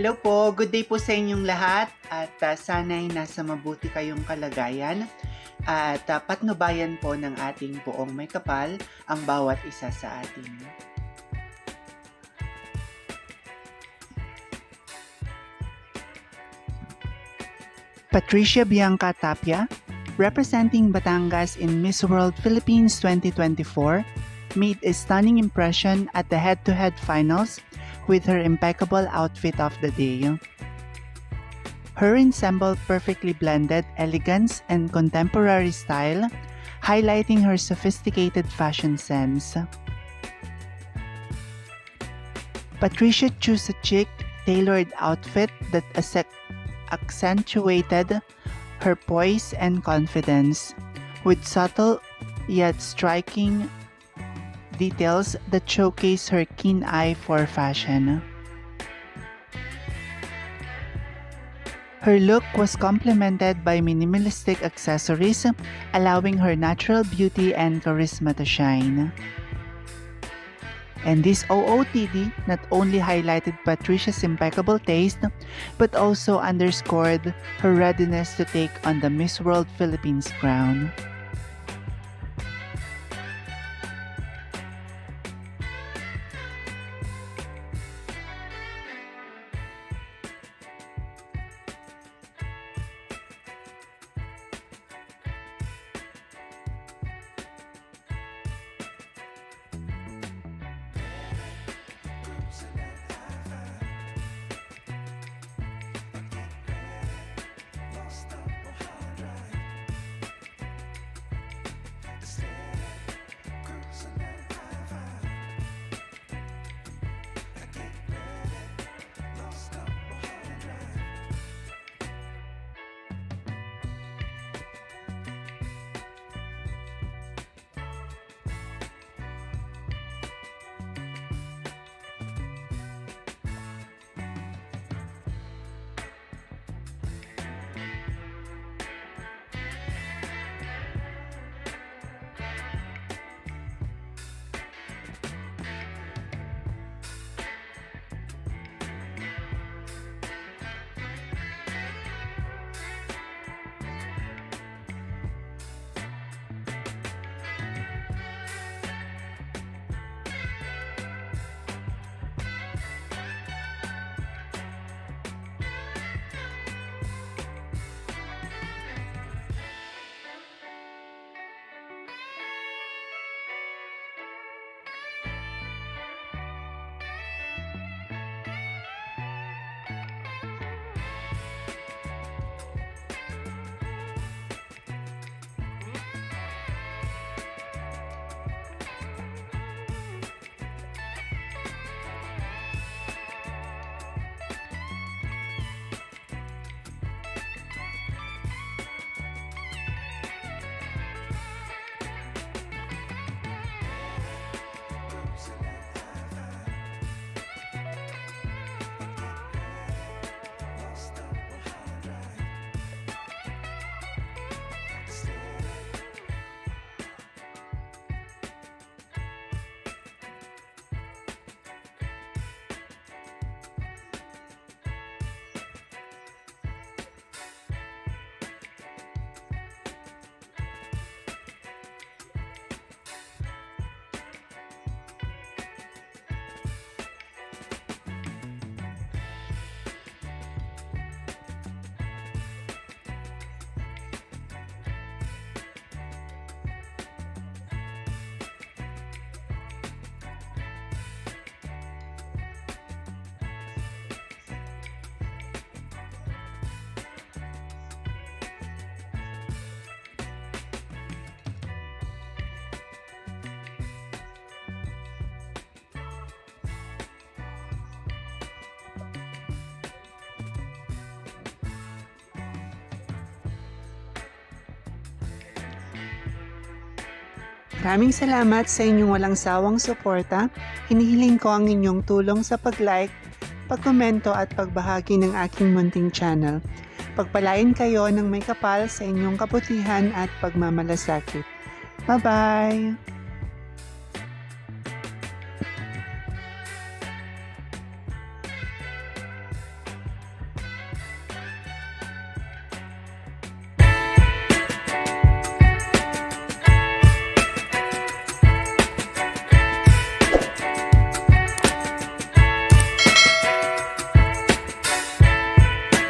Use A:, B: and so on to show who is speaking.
A: Hello po, good day po sa inyong lahat at sana'y nasa mabuti kayong kalagayan at patnubayan po ng ating poong may kapal ang bawat isa sa atin. Patricia Bianca Tapia, representing Batangas in Miss World Philippines 2024, made a stunning impression at the head-to-head finals with her impeccable outfit of the day. Her ensemble perfectly blended elegance and contemporary style, highlighting her sophisticated fashion sense. Patricia chose a chic, tailored outfit that accentuated her poise and confidence, with subtle yet striking details that showcase her keen eye for fashion. Her look was complemented by minimalistic accessories, allowing her natural beauty and charisma to shine. And this OOTD not only highlighted Patricia's impeccable taste, but also underscored her readiness to take on the Miss World Philippines crown. Maraming salamat sa inyong walang sawang suporta. Hinihiling ko ang inyong tulong sa pag-like, pag-komento at pagbahagi ng aking munting channel. Pagpalain kayo ng may kapal sa inyong kabutihan at pagmamalasakit. Bye-bye!